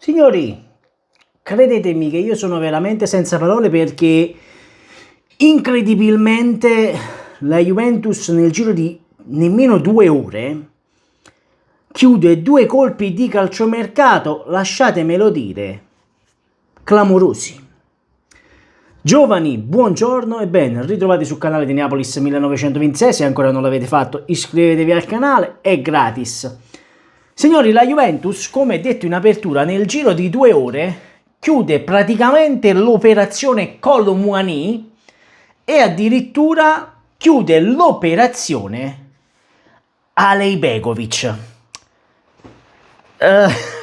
Signori, credetemi che io sono veramente senza parole perché incredibilmente la Juventus nel giro di nemmeno 2 ore chiude 2 colpi di calciomercato, lasciatemelo dire, clamorosi. Giovani, buongiorno e ben ritrovati sul canale di Neapolis 1926. Se ancora non l'avete fatto, iscrivetevi al canale, è gratis. Signori, la Juventus, come detto in apertura, nel giro di 2 ore chiude praticamente l'operazione Kolo Muani e addirittura chiude l'operazione Alejbegovic.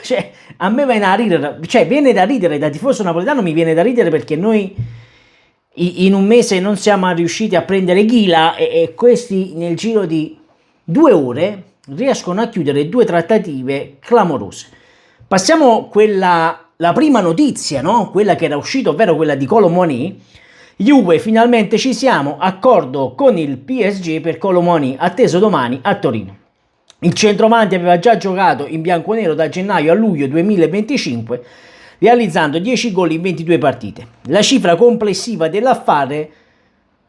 Cioè, a me viene da ridere, viene da ridere, da tifoso napoletano mi viene da ridere perché noi in un mese non siamo riusciti a prendere Ghila e questi nel giro di 2 ore riescono a chiudere 2 trattative clamorose. Passiamo la prima notizia, no? Quella che era uscita, ovvero quella di Kolo Muani. Juve, finalmente ci siamo, accordo con il PSG per Kolo Muani, atteso domani a Torino. Il centravanti aveva già giocato in bianconero da gennaio a luglio 2025, realizzando 10 gol in 22 partite. La cifra complessiva dell'affare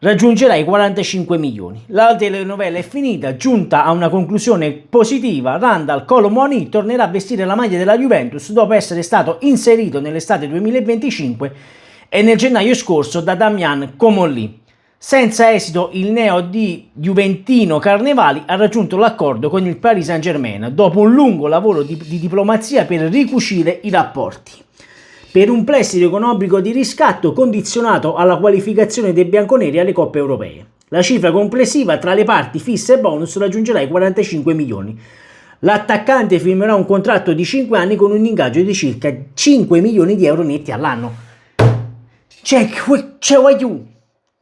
raggiungerà i 45 milioni. La telenovela è finita, giunta a una conclusione positiva. Randal Kolo Muani tornerà a vestire la maglia della Juventus dopo essere stato inserito nell'estate 2025 e nel gennaio scorso da Damian Comolli. Senza esito il neo di Juventino Carnevali ha raggiunto l'accordo con il Paris Saint-Germain dopo un lungo lavoro di diplomazia per ricucire i rapporti. Per un prestito economico di riscatto condizionato alla qualificazione dei bianconeri alle coppe europee. La cifra complessiva tra le parti fisse e bonus raggiungerà i 45 milioni. L'attaccante firmerà un contratto di 5 anni con un ingaggio di circa 5 milioni di euro netti all'anno.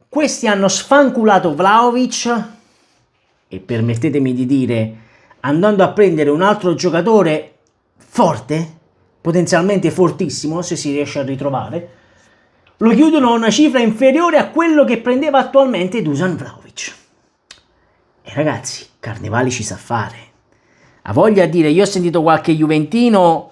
Questi hanno sfanculato Vlahovic e permettetemi di dire, andando a prendere un altro giocatore forte, potenzialmente fortissimo se si riesce a ritrovare, lo chiudono a una cifra inferiore a quello che prendeva attualmente Dusan Vlahovic. E ragazzi, Carnevali ci sa fare. Ha voglia di dire, io ho sentito qualche juventino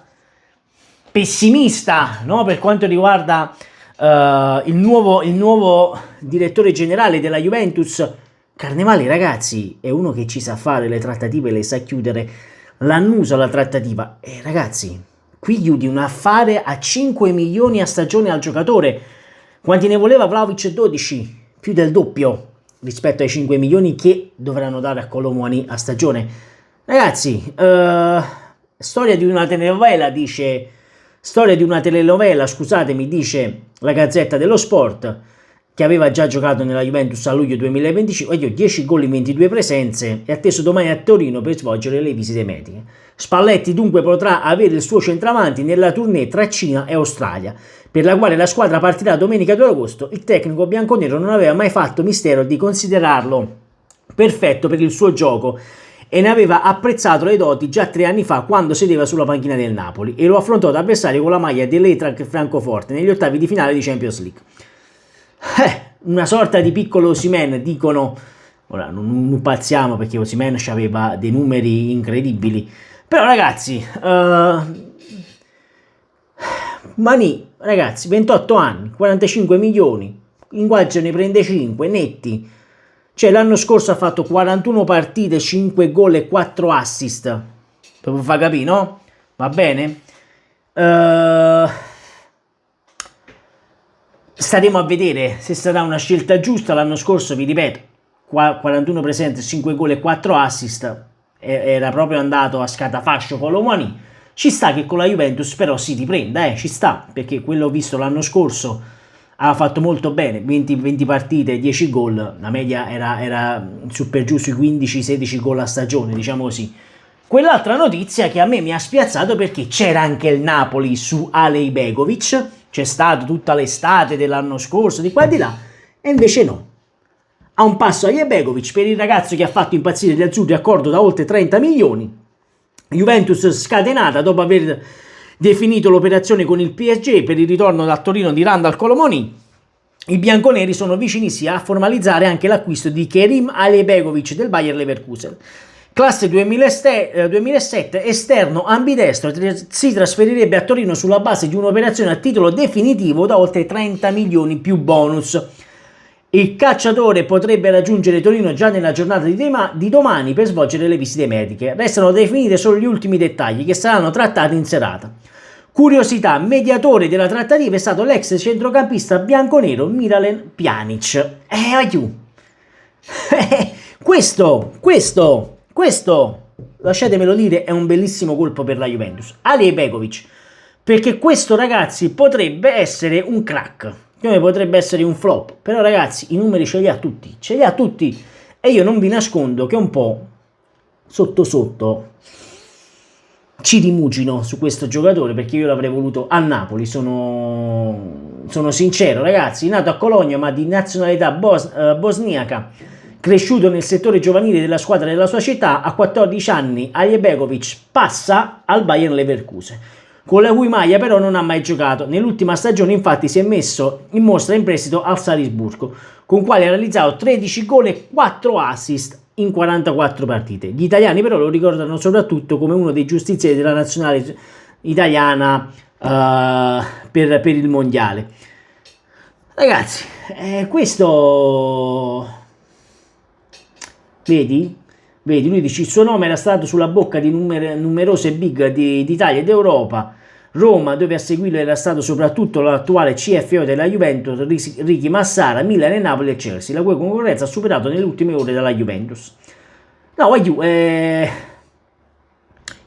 pessimista, no? Per quanto riguarda il nuovo direttore generale della Juventus. Carnevali, ragazzi, è uno che ci sa fare le trattative, le sa chiudere, l'annusa la trattativa. E ragazzi, qui chiudi un affare a 5 milioni a stagione al giocatore. Quanti ne voleva Vlahovic? 12, più del doppio rispetto ai 5 milioni che dovranno dare a Kolo Muani a stagione. Ragazzi, storia di una telenovela, dice la Gazzetta dello Sport, che aveva già giocato nella Juventus a luglio 2025, 10 gol in 22 presenze, è atteso domani a Torino per svolgere le visite mediche. Spalletti dunque potrà avere il suo centravanti nella tournée tra Cina e Australia, per la quale la squadra partirà domenica 2 agosto. Il tecnico bianconero non aveva mai fatto mistero di considerarlo perfetto per il suo gioco e ne aveva apprezzato le doti già 3 anni fa quando sedeva sulla panchina del Napoli e lo affrontò da avversario con la maglia dell'Eintracht Francoforte negli ottavi di finale di Champions League. Una sorta di piccolo Osimhen, dicono. Ora non pazziamo perché Osimhen aveva dei numeri incredibili, però ragazzi, Mani, ragazzi, 28 anni, 45 milioni, Inguaggio ne prende 5 netti. Cioè l'anno scorso ha fatto 41 partite, 5 gol e 4 assist. Per far capire, no? Va bene? Staremo a vedere se sarà una scelta giusta. L'anno scorso, vi ripeto, 41 presenze, 5 gol e 4 assist. Era proprio andato a scatafascio Kolo Muani. Ci sta che con la Juventus però si riprenda, ci sta, perché quello visto l'anno scorso ha fatto molto bene, 20 partite, 10 gol, la media era su per giù sui 15-16 gol a stagione, diciamo così. Quell'altra notizia che a me mi ha spiazzato perché c'era anche il Napoli su Alejbegovic, c'è stato tutta l'estate dell'anno scorso, di qua e di là, e invece no. A un passo Alejbegovic per il ragazzo che ha fatto impazzire gli azzurri, accordo da oltre 30 milioni, Juventus scatenata dopo aver definito l'operazione con il PSG per il ritorno da Torino di Randal Kolo Muani. I bianconeri sono vicinissimi a formalizzare anche l'acquisto di Kerim Alejbegovic del Bayer Leverkusen. Classe 2007, esterno ambidestro, si trasferirebbe a Torino sulla base di un'operazione a titolo definitivo da oltre 30 milioni più bonus. Il calciatore potrebbe raggiungere Torino già nella giornata di domani per svolgere le visite mediche. Restano definite solo gli ultimi dettagli che saranno trattati in serata. Curiosità, mediatore della trattativa è stato l'ex centrocampista bianconero Miralem Pjanic. Aiù! Questo, lasciatemelo dire, è un bellissimo colpo per la Juventus. Ali Begovic, perché questo, ragazzi, potrebbe essere un crack, come potrebbe essere un flop, però ragazzi i numeri ce li ha tutti, e io non vi nascondo che un po' sotto sotto ci rimugino su questo giocatore, perché io l'avrei voluto a Napoli, sono sincero ragazzi, nato a Cologno ma di nazionalità bosniaca, cresciuto nel settore giovanile della squadra della sua città. A 14 anni Aljebegovic passa al Bayer Leverkusen, con la cui maglia però non ha mai giocato. Nell'ultima stagione infatti si è messo in mostra in prestito al Salisburgo, con quale ha realizzato 13 gol e 4 assist in 44 partite. Gli italiani però lo ricordano soprattutto come uno dei giustizieri della nazionale italiana per il mondiale. Ragazzi, questo... Vedi, lui dice il suo nome era stato sulla bocca di numerose big d'Italia ed d'Europa. Roma, dove a seguirlo era stato soprattutto l'attuale CFO della Juventus, Ricky Massara, Milan e Napoli e Chelsea, la cui concorrenza ha superato nelle ultime ore dalla Juventus. No,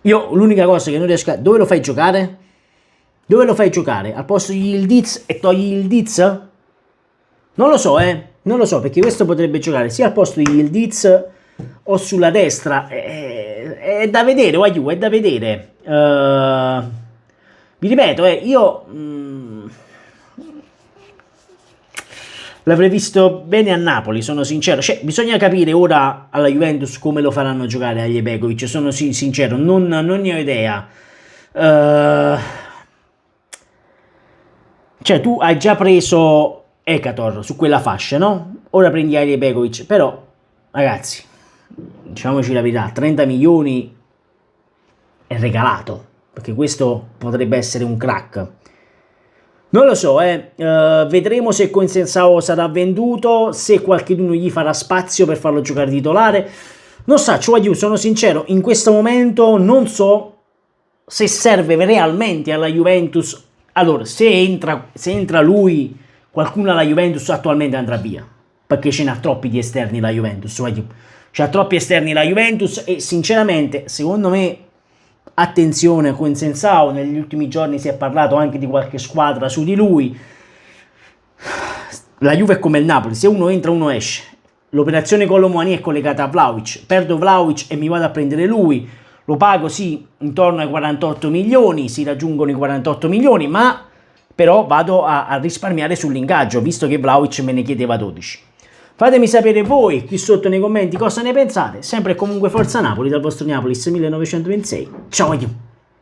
io l'unica cosa che non riesco a... Dove lo fai giocare? Al posto di Yildiz e togli Yildiz? Non lo so, perché questo potrebbe giocare sia al posto di Yildiz o sulla destra. È da vedere, è da vedere. Vi ripeto, io l'avrei visto bene a Napoli, sono sincero. Cioè, bisogna capire ora alla Juventus come lo faranno giocare agli Begovic, sono sincero, non ne ho idea. Cioè, tu hai già preso Ekator su quella fascia, no? Ora prendi Alije Begovic, però ragazzi, diciamoci la verità, 30 milioni è regalato, perché questo potrebbe essere un crack. Non lo so, vedremo se Coensao sarà venduto, se qualcuno gli farà spazio per farlo giocare titolare. Non so, sono sincero, in questo momento non so se serve realmente alla Juventus. Allora, se entra lui, qualcuno alla Juventus attualmente andrà via, perché ce n'ha troppi di esterni la Juventus, c'ha troppi esterni la Juventus, e sinceramente secondo me, attenzione a Coensao, negli ultimi giorni si è parlato anche di qualche squadra su di lui. La Juve è come il Napoli, se uno entra uno esce. L'operazione Colomani è collegata a Vlahovic, perdo Vlahovic e mi vado a prendere lui, lo pago sì intorno ai 48 milioni, si raggiungono i 48 milioni, ma però vado a risparmiare sull'ingaggio, visto che Vlahovic me ne chiedeva 12. Fatemi sapere voi qui sotto nei commenti cosa ne pensate. Sempre e comunque forza Napoli, dal vostro Neapolis 1926. Ciao!